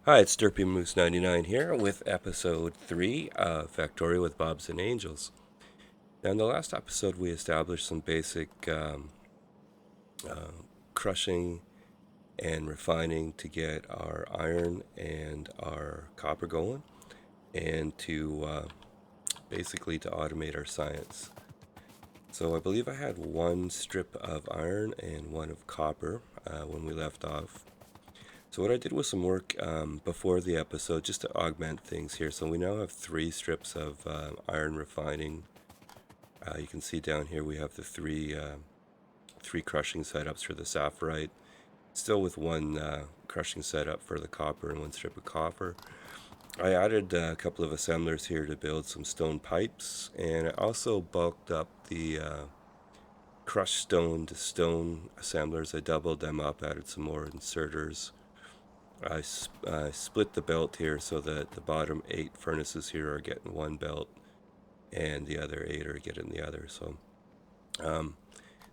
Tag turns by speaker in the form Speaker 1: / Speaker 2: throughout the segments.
Speaker 1: Hi, it's Derpy Moose 99 here with episode 3 of Factorio with Bobs and Angels. Now, in the last episode, we established some basic uh, crushing and refining to get our iron and our copper going, and to basically to automate our science. So, I believe I had one strip of iron and one of copper when we left off. So what I did was some work before the episode just to augment things here. So we now have three strips of iron refining. You can see down here we have the three crushing setups for the sapphirite, still with one crushing setup for the copper and one strip of copper. I added a couple of assemblers here to build some stone pipes, and I also bulked up the crushed stone to stone assemblers. I doubled them up, added some more inserters. I split the belt here so that the bottom 8 furnaces here are getting one belt and the other 8 are getting the other. So um,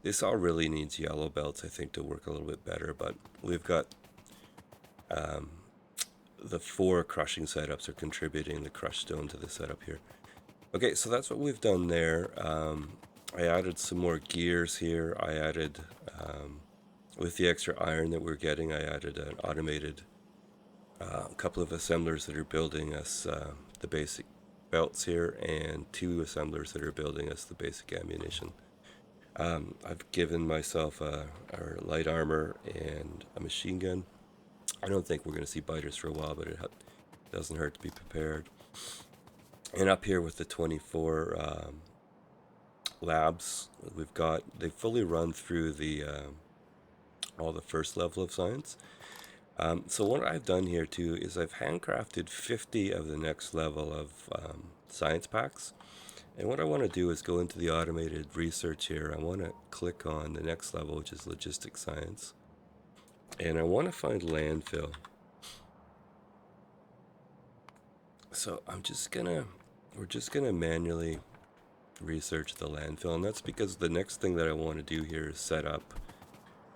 Speaker 1: this all really needs yellow belts, I think, to work a little bit better. But we've got um, the 4 crushing setups are contributing the crushed stone to the setup here. Okay, so that's what we've done there. I added some more gears here. I added, with the extra iron that we're getting, I added an automated a couple of assemblers that are building us the basic belts here, and 2 assemblers that are building us the basic ammunition. I've given myself a light armor and a machine gun. I don't think we're going to see biters for a while, but it doesn't hurt to be prepared. And up here with the 24 labs they fully run through the all the first level of science. So what I've done here too is I've handcrafted 50 of the next level of science packs. And what I want to do is go into the automated research here. I want to click on the next level, which is logistics science. And I want to find landfill. So we're just gonna manually research the landfill. And that's because the next thing that I want to do here is set up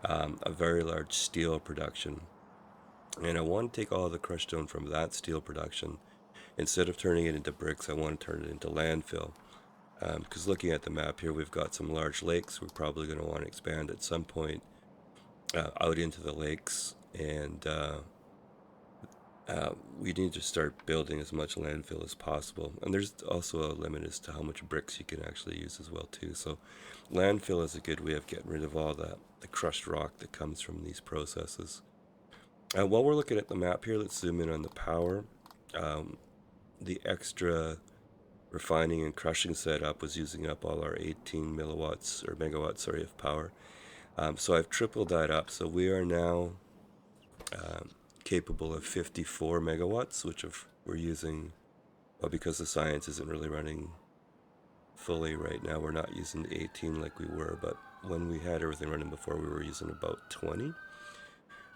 Speaker 1: a very large steel production. And I want to take all the crushed stone from that steel production. Instead of turning it into bricks, I want to turn it into landfill. Because looking at the map here, we've got some large lakes. We're probably going to want to expand at some point out into the lakes, and we need to start building as much landfill as possible. And there's also a limit as to how much bricks you can actually use as well too. So landfill is a good way of getting rid of all the crushed rock that comes from these processes. While we're looking at the map here, let's zoom in on the power. Um, the extra refining and crushing setup was using up all our 18 milliwatts or megawatts, sorry, of power. So I've tripled that up. So we are now um, capable of 54 megawatts, which we're using, well, because the science isn't really running fully right now. We're not using 18 like we were, but when we had everything running before, we were using about 20.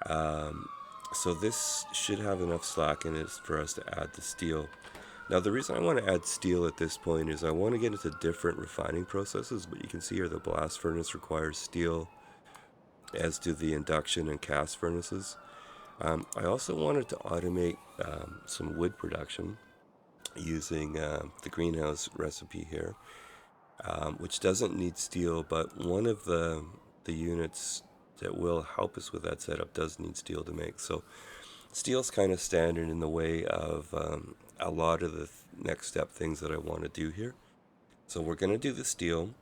Speaker 1: Um, so this should have enough slack in it for us to add the steel. Now, the reason I want to add steel at this point is I want to get into different refining processes, but you can see here the blast furnace requires steel, as do the induction and cast furnaces. I also wanted to automate some wood production using the greenhouse recipe here, which doesn't need steel, but one of the units that will help us with that setup does need steel to make. So steel's kind of standard in the way of a lot of the next step things that I want to do here. So we're going to do the steel.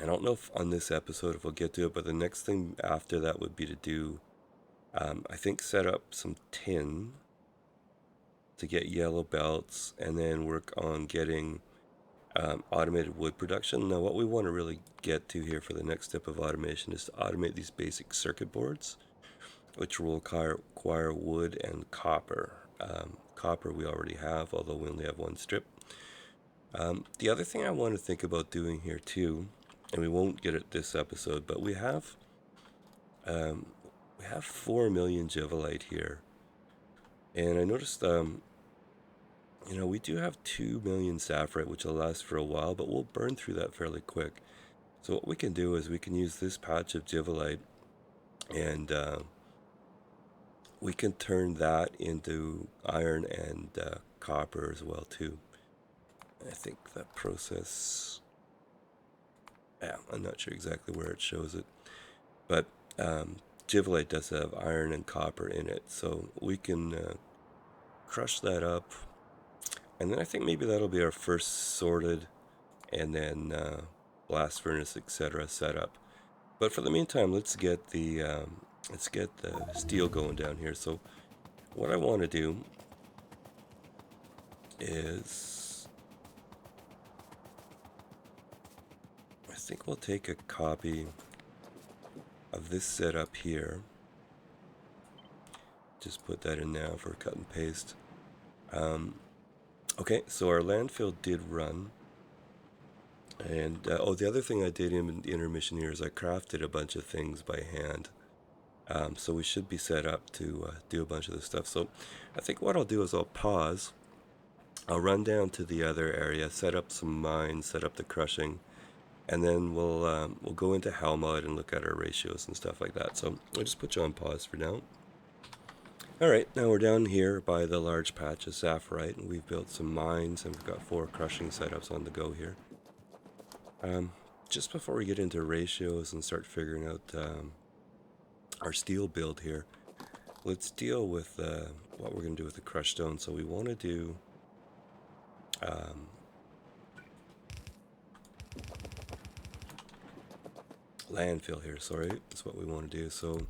Speaker 1: I don't know if on this episode if we'll get to it, but the next thing after that would be to do, I think, set up some tin to get yellow belts, and then work on getting automated wood production. Now, what we want to really get to here for the next step of automation is to automate these basic circuit boards, which will require wood and copper. Copper we already have, although we only have one strip. The other thing I want to think about doing here too, and we won't get it this episode, but um, we have 4 million jivelite here, and I noticed we do have 2 million sapphire, which will last for a while, but we'll burn through that fairly quick. So what we can do is we can use this patch of jivelite, and we can turn that into iron and copper as well too. I think that process, yeah, I'm not sure exactly where it shows it, but Givelite does have iron and copper in it, so we can crush that up, and then I think maybe that'll be our first sorted and then blast furnace, etc. set up. But for the meantime, let's get the steel going down here. So what I want to do is, I think we'll take a copy of this setup here. Just put that in now for cut and paste. Okay, so our landfill did run. And, the other thing I did in the intermission here is I crafted a bunch of things by hand. So we should be set up to do a bunch of this stuff. So I think what I'll do is I'll pause. I'll run down to the other area, set up some mines, set up the crushing, and then we'll go into Helmut and look at our ratios and stuff like that. So I'll just put you on pause for now. Alright, now we're down here by the large patch of saphirite, and we've built some mines, and we've got 4 crushing setups on the go here. Just before we get into ratios and start figuring out our steel build here, let's deal with what we're going to do with the crushed stone. So we want to do landfill here, sorry, that's what we want to do. So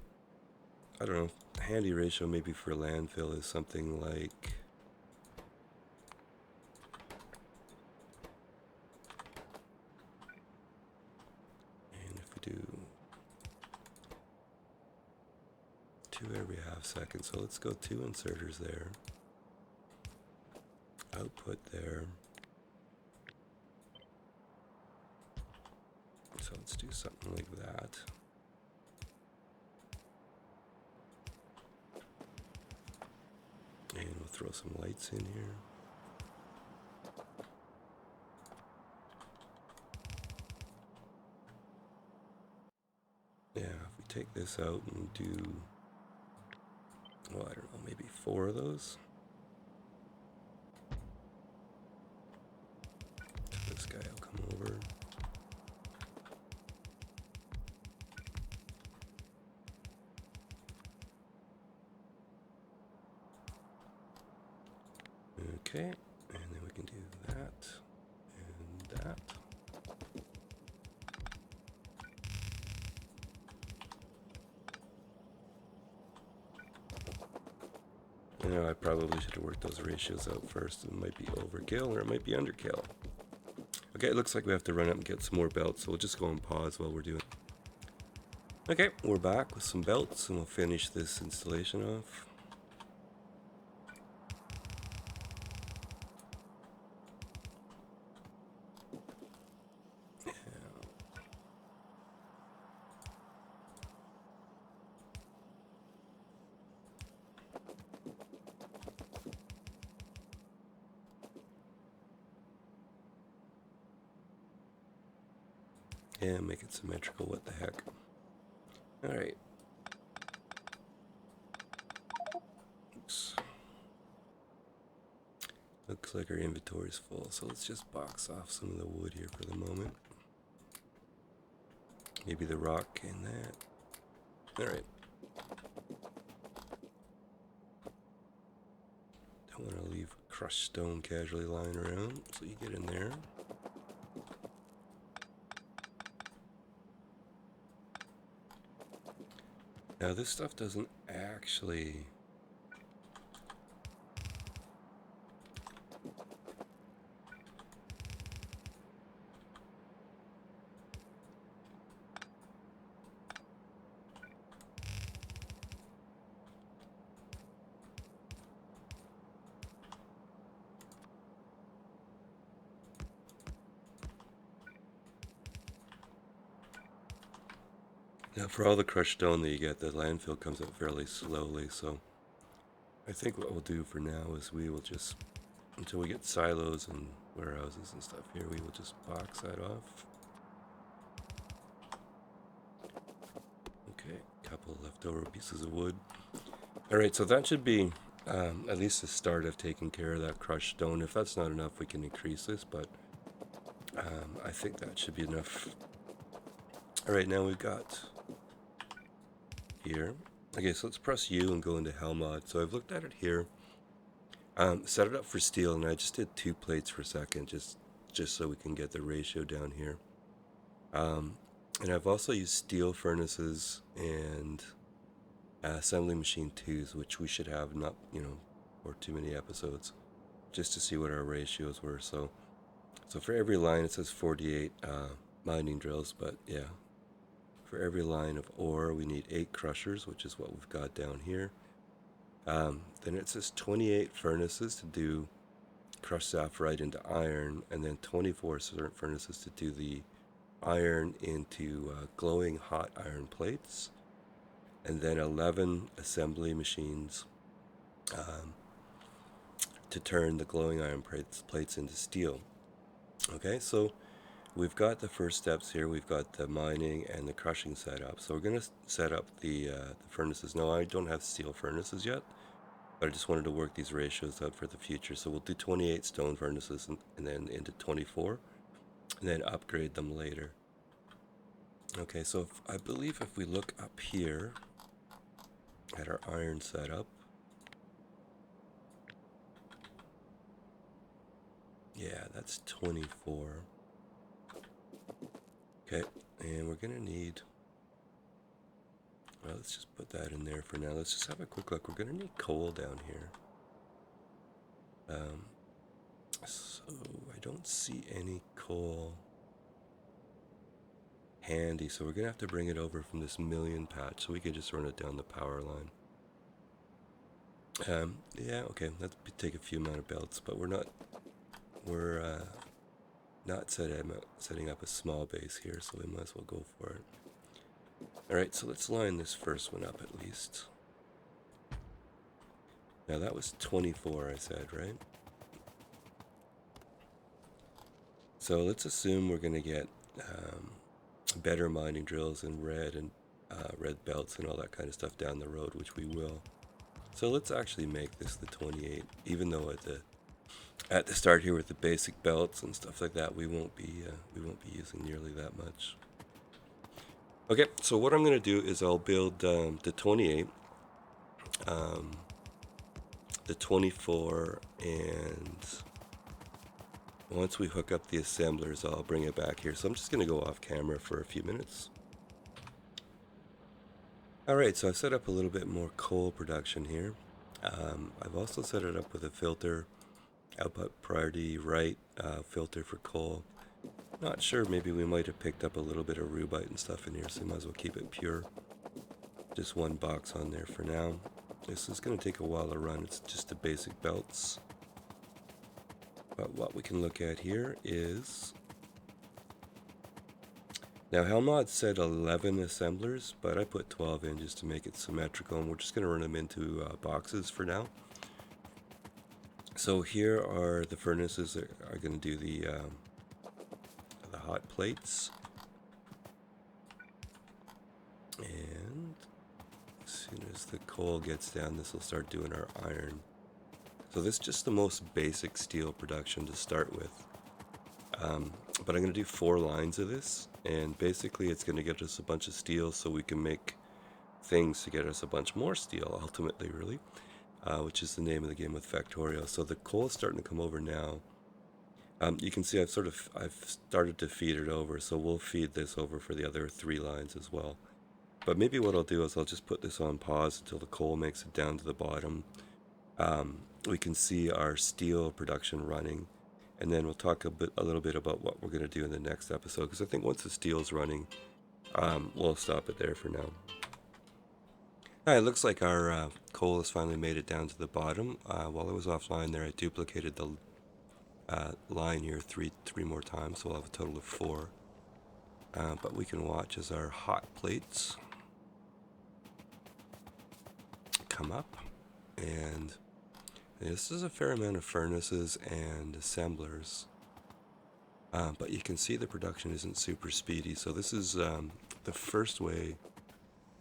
Speaker 1: I don't know, handy ratio maybe for landfill is something like, and if we do 2 every half second, so let's go 2 inserters there, output there. So let's do something like that. And we'll throw some lights in here. Yeah, if we take this out and do, well, I don't know, maybe 4 of those. So this guy will come over. Okay, and then we can do that and that. You know, I probably should have worked those ratios out first. It might be overkill or it might be underkill. Okay, it looks like we have to run up and get some more belts, so we'll just go and pause while we're doing it. Okay, we're back with some belts and we'll finish this installation off. Yeah, make it symmetrical, what the heck. Alright. Oops. Looks like our inventory is full, so let's just box off some of the wood here for the moment. Maybe the rock in that. Alright. Don't want to leave crushed stone casually lying around, so you get in there. Now this stuff doesn't actually... Now for all the crushed stone that you get, the landfill comes up fairly slowly, so I think what we'll do for now is we will just, until we get silos and warehouses and stuff here, we will just box that off. Okay, couple leftover pieces of wood. All right, so that should be at least the start of taking care of that crushed stone. If that's not enough, we can increase this, but I think that should be enough. All right, now we've got here. Okay, so let's press U and go into Hell Mod. So I've looked at it here. Set it up for steel, and I just did 2 plates per second, just so we can get the ratio down here. And I've also used steel furnaces and assembly machine 2s, which we should have not, for too many episodes, just to see what our ratios were. So for every line, it says 48 mining drills, but yeah, for every line of ore, we need 8 crushers, which is what we've got down here. Then it says 28 furnaces to do crushed sapphirite into iron, and then 24 furnaces to do the iron into glowing hot iron plates, and then 11 assembly machines to turn the glowing iron plates into steel. Okay, so we've got the first steps here. We've got the mining and the crushing set up. So we're going to set up the furnaces. No, I don't have steel furnaces yet, but I just wanted to work these ratios out for the future. So we'll do 28 stone furnaces and then into 24, and then upgrade them later. Okay, so I believe if we look up here at our iron setup, yeah, that's 24. Okay, and we're gonna need, well, let's just put that in there for now. Let's just have a quick look. We're gonna need coal down here. So I don't see any coal handy, so we're gonna have to bring it over from this million patch, so we could just run it down the power line. Yeah, okay, that'd take a few amount of belts, but we're not setting up a small base here, so we might as well go for it. Alright, so let's line this first one up at least. Now that was 24, I said, right? So let's assume we're going to get better mining drills and red belts and all that kind of stuff down the road, which we will. So let's actually make this the 28, even though at the start here with the basic belts and stuff like that, we won't be using nearly that much. Okay, so what I'm going to do is I'll build the 28, the 24, and once we hook up the assemblers, I'll bring it back here. So I'm just going to go off camera for a few minutes. Alright, so I've set up a little bit more coal production here. I've also set it up with a filter, output priority right filter for coal. Not sure, maybe we might have picked up a little bit of rubite and stuff in here, so we might as well keep it pure. Just one box on there for now. This is going to take a while to run. It's just the basic belts. But what we can look at here is, now Helmod said 11 assemblers, but I put 12 in just to make it symmetrical, and we're just going to run them into boxes for now. So here are the furnaces that are going to do the hot plates. And as soon as the coal gets down, this will start doing our iron. So this is just the most basic steel production to start with. But I'm going to do 4 lines of this, and basically it's going to get us a bunch of steel so we can make things to get us a bunch more steel, ultimately, really, which is the name of the game with Factorio. So the coal is starting to come over now. You can see I've started to feed it over, so we'll feed this over for the other 3 lines as well. But maybe what I'll do is I'll just put this on pause until the coal makes it down to the bottom. We can see our steel production running, and then we'll talk a little bit about what we're going to do in the next episode, because I think once the steel's running, we'll stop it there for now. Alright, it looks like our coal has finally made it down to the bottom. While I was offline there, I duplicated the line here three more times, so we'll have a total of 4. But we can watch as our hot plates come up, and this is a fair amount of furnaces and assemblers, but you can see the production isn't super speedy. So this is the first way,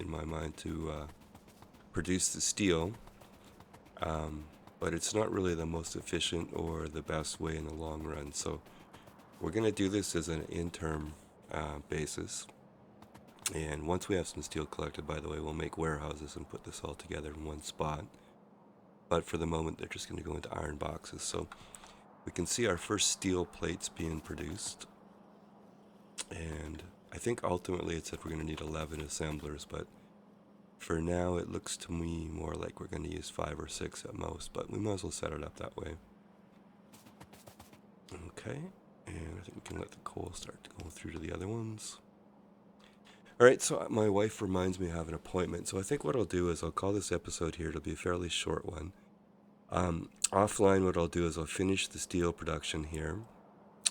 Speaker 1: in my mind, to produce the steel, but it's not really the most efficient or the best way in the long run. So we're going to do this as an interim basis. And once we have some steel collected, by the way, we'll make warehouses and put this all together in one spot. But for the moment, they're just going to go into iron boxes. So we can see our first steel plates being produced. And I think ultimately it said we're going to need 11 assemblers, but for now it looks to me more like we're going to use 5 or 6 at most, but we might as well set it up that way. Okay, and I think we can let the coal start to go through to the other ones. Alright, so my wife reminds me I have an appointment, so I think what I'll do is I'll call this episode here. It'll be a fairly short one. Offline, what I'll do is I'll finish the steel production here.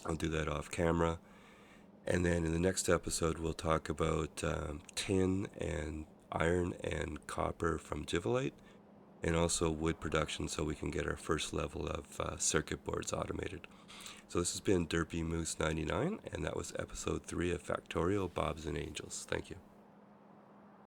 Speaker 1: I'll do that off camera. And then in the next episode, we'll talk about tin and iron and copper from Givelite, and also wood production so we can get our first level of circuit boards automated. So this has been Derpy Moose 99, and that was episode 3 of Factorio, Bobs and Angels. Thank you.